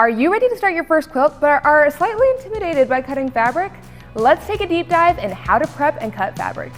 Are you ready to start your first quilt but are slightly intimidated by cutting fabric? Let's take a deep dive in how to prep and cut fabric.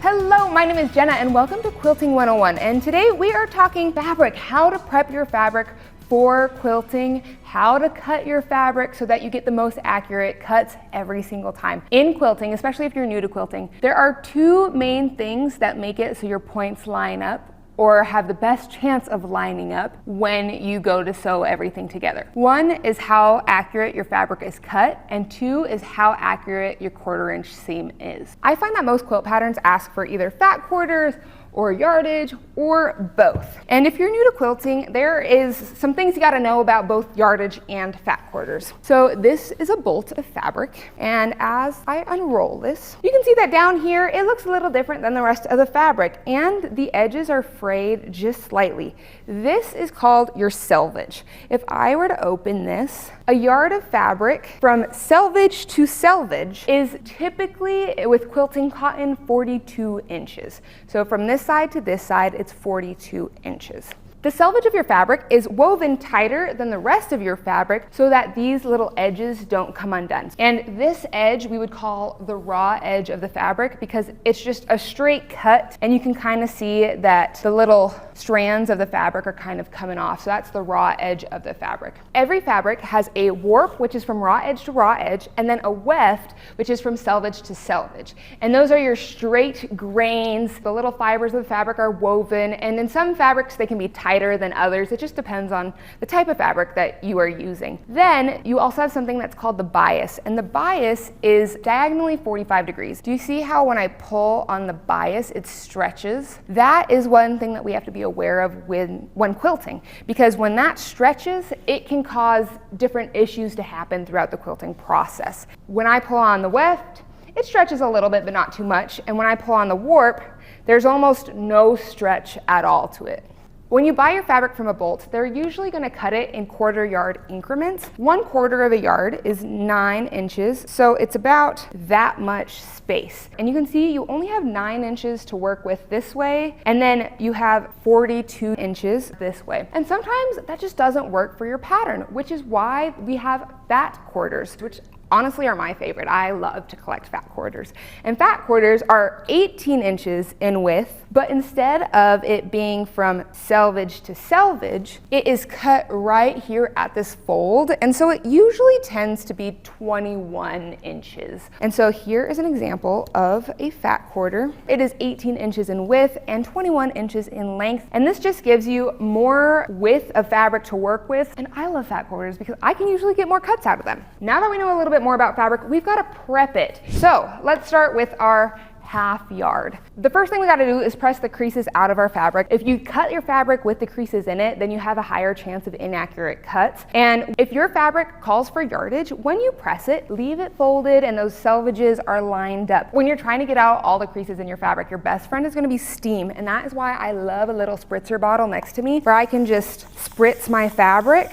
Hello, my name is Jenna and welcome to Quilting 101, and today we are talking fabric, how to prep your fabric for quilting, how to cut your fabric so that you get the most accurate cuts every single time. In quilting, especially if you're new to quilting, there are two main things that make it so your points line up or have the best chance of lining up when you go to sew everything together. One is how accurate your fabric is cut, and two is how accurate your 1/4 inch seam is. I find that most quilt patterns ask for either fat quarters or yardage or both. And if you're new to quilting, there is some things you gotta know about both yardage and fat quarters. So this is a bolt of fabric, and as I unroll this, you can see that down here, it looks a little different than the rest of the fabric, and the edges are frayed just slightly. This is called your selvage. If I were to open this, a yard of fabric from selvage to selvage is typically, with quilting cotton, 42 inches. So from this side to this side, it's 42 inches. The selvage of your fabric is woven tighter than the rest of your fabric so that these little edges don't come undone. And this edge we would call the raw edge of the fabric because it's just a straight cut, and you can kind of see that the little strands of the fabric are kind of coming off. So that's the raw edge of the fabric. Every fabric has a warp, which is from raw edge to raw edge, and then a weft, which is from selvage to selvage. And those are your straight grains. The little fibers of the fabric are woven, and in some fabrics they can be tighter than others. It just depends on the type of fabric that you are using. Then you also have something that's called the bias, and the bias is diagonally 45 degrees. Do you see how when I pull on the bias it stretches? That is one thing that we have to be aware of when quilting, because when that stretches, it can cause different issues to happen throughout the quilting process. When I pull on the weft, it stretches a little bit but not too much, and when I pull on the warp, there's almost no stretch at all to it. When you buy your fabric from a bolt, they're usually going to cut it in 1/4 yard increments. 1/4 of a yard is 9 inches, so it's about that much space. And you can see you only have 9 inches to work with this way, and then you have 42 inches this way. And sometimes that just doesn't work for your pattern, which is why we have fat quarters, which honestly are my favorite. I love to collect fat quarters. And fat quarters are 18 inches in width, but instead of it being from selvage to selvage, it is cut right here at this fold. And so it usually tends to be 21 inches. And so here is an example of a fat quarter. It is 18 inches in width and 21 inches in length. And this just gives you more width of fabric to work with. And I love fat quarters because I can usually get more cuts out of them. Now that we know a little bit more about fabric, we've got to prep it. So let's start with our half yard. The first thing we got to do is press the creases out of our fabric. If you cut your fabric with the creases in it, then you have a higher chance of inaccurate cuts. And if your fabric calls for yardage, when you press it, leave it folded and those selvages are lined up. When you're trying to get out all the creases in your fabric, your best friend is going to be steam. And that is why I love a little spritzer bottle next to me where I can just spritz my fabric.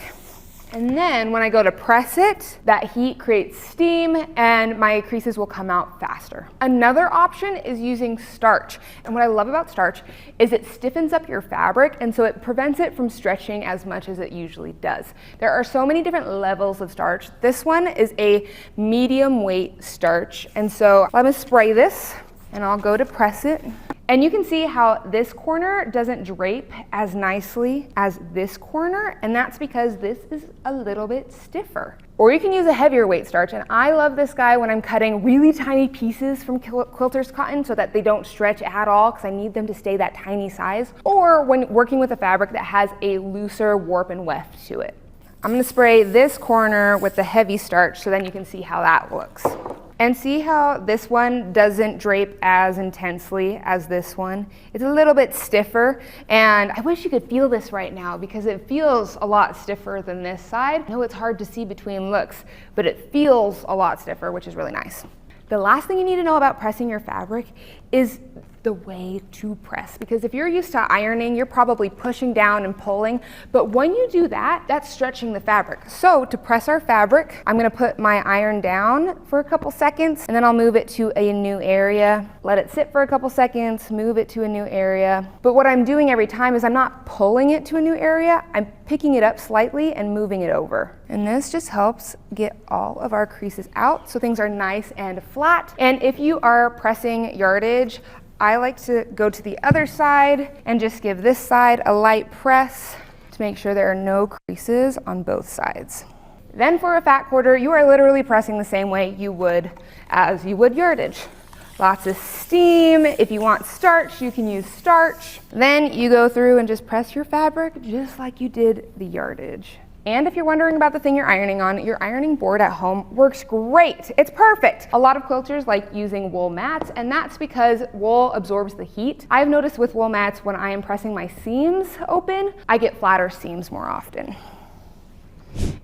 And then when I go to press it, that heat creates steam and my creases will come out faster. Another option is using starch. And what I love about starch is it stiffens up your fabric, and so it prevents it from stretching as much as it usually does. There are so many different levels of starch. This one is a medium weight starch. And so I'm gonna spray this and I'll go to press it. And you can see how this corner doesn't drape as nicely as this corner, and that's because this is a little bit stiffer. Or you can use a heavier weight starch, and I love this guy when I'm cutting really tiny pieces from quilter's cotton so that they don't stretch at all because I need them to stay that tiny size, or when working with a fabric that has a looser warp and weft to it. I'm going to spray this corner with the heavy starch so then you can see how that looks. And see how this one doesn't drape as intensely as this one? It's a little bit stiffer, and I wish you could feel this right now because it feels a lot stiffer than this side. I know it's hard to see between looks, but it feels a lot stiffer, which is really nice. The last thing you need to know about pressing your fabric is the way to press, because if you're used to ironing, you're probably pushing down and pulling, but when you do that, that's stretching the fabric. So to press our fabric, I'm gonna put my iron down for a couple seconds, and then I'll move it to a new area, let it sit for a couple seconds, move it to a new area. But what I'm doing every time is I'm not pulling it to a new area, I'm picking it up slightly and moving it over. And this just helps get all of our creases out so things are nice and flat. And if you are pressing yardage, I like to go to the other side and just give this side a light press to make sure there are no creases on both sides. Then for a fat quarter, you are literally pressing the same way you would as you would yardage. Lots of steam. If you want starch, you can use starch. Then you go through and just press your fabric just like you did the yardage. And if you're wondering about the thing you're ironing on, your ironing board at home works great. It's perfect. A lot of quilters like using wool mats, and that's because wool absorbs the heat. I've noticed with wool mats, when I am pressing my seams open, I get flatter seams more often.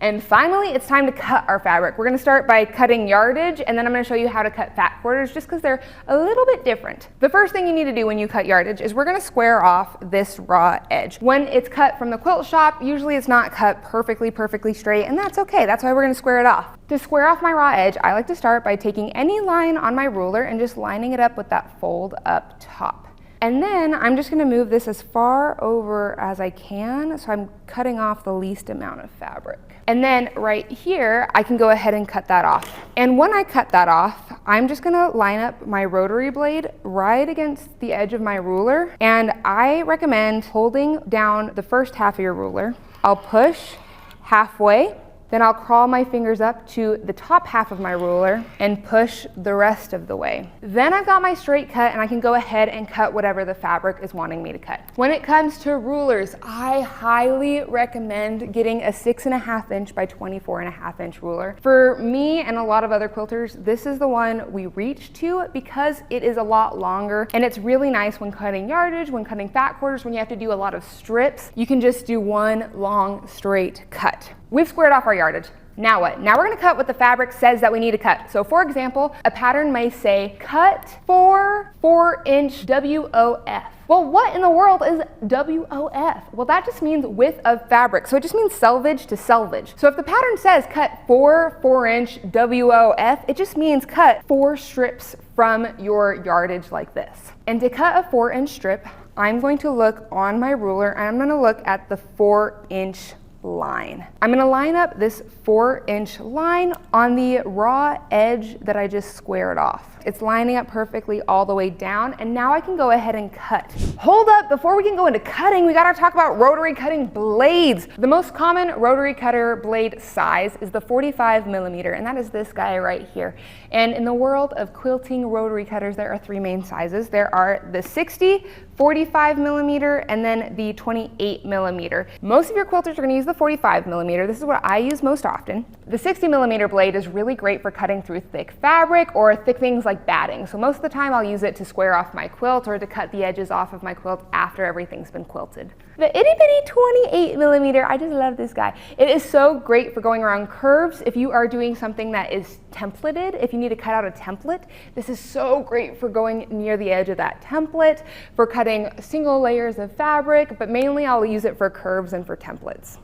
And finally, it's time to cut our fabric. We're gonna start by cutting yardage, and then I'm gonna show you how to cut fat quarters just because they're a little bit different. The first thing you need to do when you cut yardage is we're gonna square off this raw edge. When it's cut from the quilt shop, usually it's not cut perfectly straight, and that's okay. That's why we're gonna square it off. To square off my raw edge, I like to start by taking any line on my ruler and just lining it up with that fold up top. And then I'm just gonna move this as far over as I can, so I'm cutting off the least amount of fabric. And then right here, I can go ahead and cut that off. And when I cut that off, I'm just gonna line up my rotary blade right against the edge of my ruler. And I recommend holding down the first half of your ruler. I'll push halfway, then I'll crawl my fingers up to the top half of my ruler and push the rest of the way. Then I've got my straight cut, and I can go ahead and cut whatever the fabric is wanting me to cut. When it comes to rulers, I highly recommend getting a 6.5 inch by 24.5 inch ruler. For me and a lot of other quilters, this is the one we reach to because it is a lot longer, and it's really nice when cutting yardage, when cutting fat quarters, when you have to do a lot of strips. You can just do one long straight cut. We've squared off our yardage. Now what? Now we're gonna cut what the fabric says that we need to cut. So for example, a pattern may say, cut for 4-inch WOF. Well, what in the world is WOF? Well, that just means width of fabric. So it just means selvage to selvage. So if the pattern says cut 4-inch WOF, it just means cut 4 strips from your yardage like this. And to cut a 4-inch strip, I'm going to look on my ruler, and I'm gonna look at the 4-inch line. I'm gonna line up this 4-inch line on the raw edge that I just squared off. It's lining up perfectly all the way down, and now I can go ahead and cut. Hold up, before we can go into cutting, we gotta talk about rotary cutting blades. The most common rotary cutter blade size is the 45mm, and that is this guy right here. And in the world of quilting rotary cutters, there are 3 main sizes. There are the 60, 45mm, and then the 28mm. Most of your quilters are gonna use the 45mm. This is what I use most often. The 60mm blade is really great for cutting through thick fabric or thick things like batting. So most of the time I'll use it to square off my quilt or to cut the edges off of my quilt after everything's been quilted. The itty bitty 28mm, I just love this guy. It is so great for going around curves. If you are doing something that is templated, if you need to cut out a template, this is so great for going near the edge of that template, for cutting single layers of fabric, but mainly I'll use it for curves and for templates.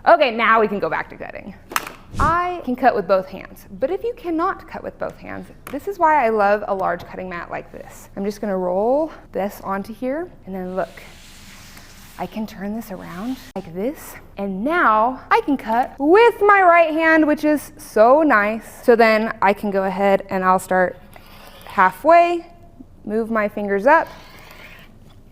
Okay, now we can go back to cutting. I can cut with both hands, but if you cannot cut with both hands, this is why I love a large cutting mat like this. I'm just gonna roll this onto here, and then look, I can turn this around like this, and now I can cut with my right hand, which is so nice. So then I can go ahead and I'll start halfway, move my fingers up,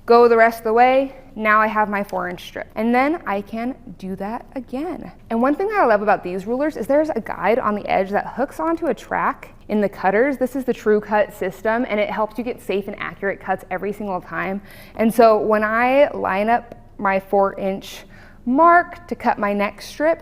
go the rest of the way. Now I have my 4-inch strip, and then I can do that again. And one thing that I love about these rulers is there's a guide on the edge that hooks onto a track in the cutters. This is the StraightCut system, and it helps you get safe and accurate cuts every single time. And so when I line up my 4-inch mark to cut my next strip,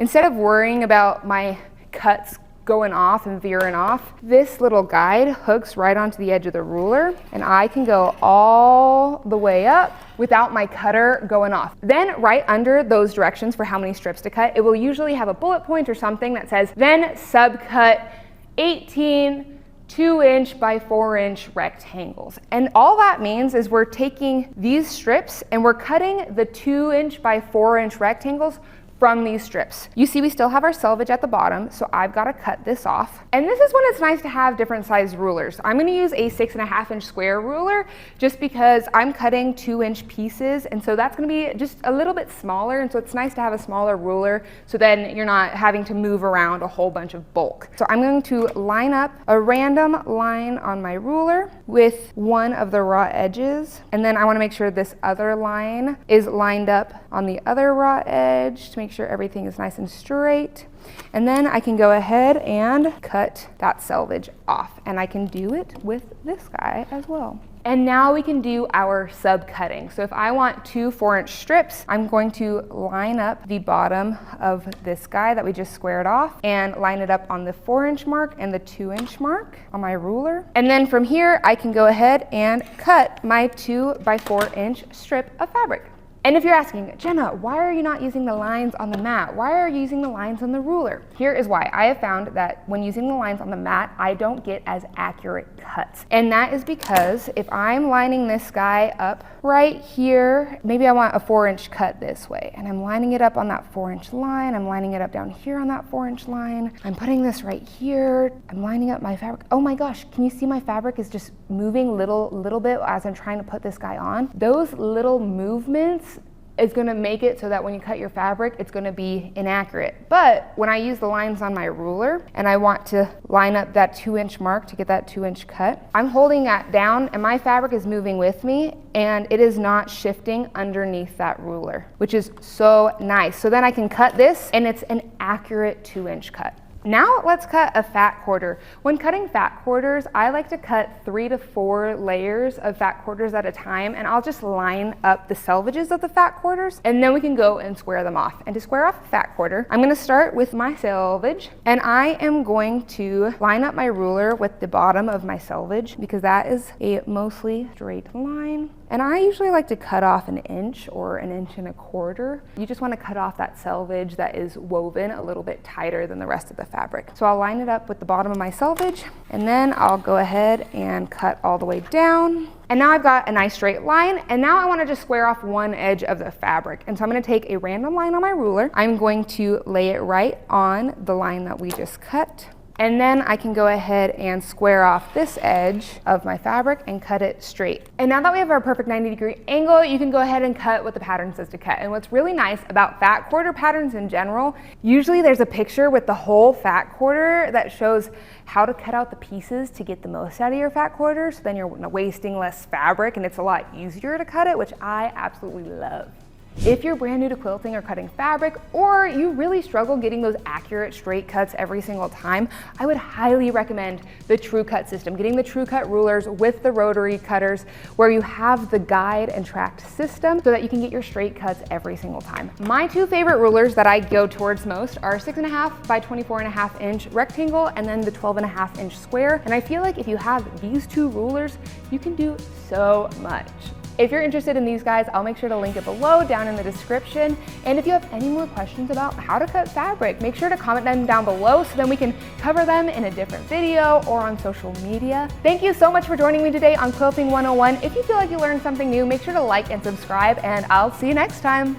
instead of worrying about my cuts going off and veering off, this little guide hooks right onto the edge of the ruler, and I can go all the way up without my cutter going off. Then right under those directions for how many strips to cut, it will usually have a bullet point or something that says, then subcut 18 2" by 4" rectangles. And all that means is we're taking these strips and we're cutting the 2" by 4" rectangles from these strips. You see we still have our selvage at the bottom, so I've got to cut this off. And this is when it's nice to have different size rulers. I'm going to use a 6.5" square ruler just because I'm cutting 2" pieces, and so that's going to be just a little bit smaller, and so it's nice to have a smaller ruler so then you're not having to move around a whole bunch of bulk. So I'm going to line up a random line on my ruler with one of the raw edges, and then I want to make sure this other line is lined up on the other raw edge to make sure everything is nice and straight. And then I can go ahead and cut that selvage off, and I can do it with this guy as well. And now we can do our sub cutting. So if I want 2 4" strips, I'm going to line up the bottom of this guy that we just squared off and line it up on the 4" mark and the 2" mark on my ruler. And then from here, I can go ahead and cut my 2 by 4" strip of fabric. And if you're asking, Jenna, why are you not using the lines on the mat? Why are you using the lines on the ruler? Here is why. I have found that when using the lines on the mat, I don't get as accurate cuts. And that is because if I'm lining this guy up right here, maybe I want a 4" cut this way, and I'm lining it up on that 4" line, I'm lining it up down here on that 4" line, I'm putting this right here, I'm lining up my fabric. Oh my gosh, can you see my fabric is just moving little bit as I'm trying to put this guy on? Those little movements is going to make it so that when you cut your fabric, it's going to be inaccurate. But when I use the lines on my ruler and I want to line up that 2" mark to get that 2" cut, I'm holding that down and my fabric is moving with me and it is not shifting underneath that ruler, which is so nice. So then I can cut this and it's an accurate 2" cut. Now let's cut a fat quarter. When cutting fat quarters, I like to cut 3 to 4 layers of fat quarters at a time, and I'll just line up the selvages of the fat quarters, and then we can go and square them off. And to square off a fat quarter, I'm gonna start with my selvage, and I am going to line up my ruler with the bottom of my selvage because that is a mostly straight line. And I usually like to cut off 1" or 1¼ inch. You just want to cut off that selvage that is woven a little bit tighter than the rest of the fabric. So I'll line it up with the bottom of my selvage, and then I'll go ahead and cut all the way down. And now I've got a nice straight line, and now I want to just square off one edge of the fabric. And so I'm going to take a random line on my ruler. I'm going to lay it right on the line that we just cut. And then I can go ahead and square off this edge of my fabric and cut it straight. And now that we have our perfect 90-degree angle, you can go ahead and cut what the pattern says to cut. And what's really nice about fat quarter patterns in general, usually there's a picture with the whole fat quarter that shows how to cut out the pieces to get the most out of your fat quarter, so then you're wasting less fabric and it's a lot easier to cut it, which I absolutely love. If you're brand new to quilting or cutting fabric, or you really struggle getting those accurate straight cuts every single time, I would highly recommend the StraightCut system, getting the StraightCut rulers with the rotary cutters where you have the guide and tracked system so that you can get your straight cuts every single time. My 2 favorite rulers that I go towards most are 6.5" by 24.5" inch rectangle and then the 12.5" inch square. And I feel like if you have these 2 rulers, you can do so much. If you're interested in these guys, I'll make sure to link it below down in the description. And if you have any more questions about how to cut fabric, make sure to comment them down below so then we can cover them in a different video or on social media. Thank you so much for joining me today on Quilting 101. If you feel like you learned something new, make sure to like and subscribe, and I'll see you next time.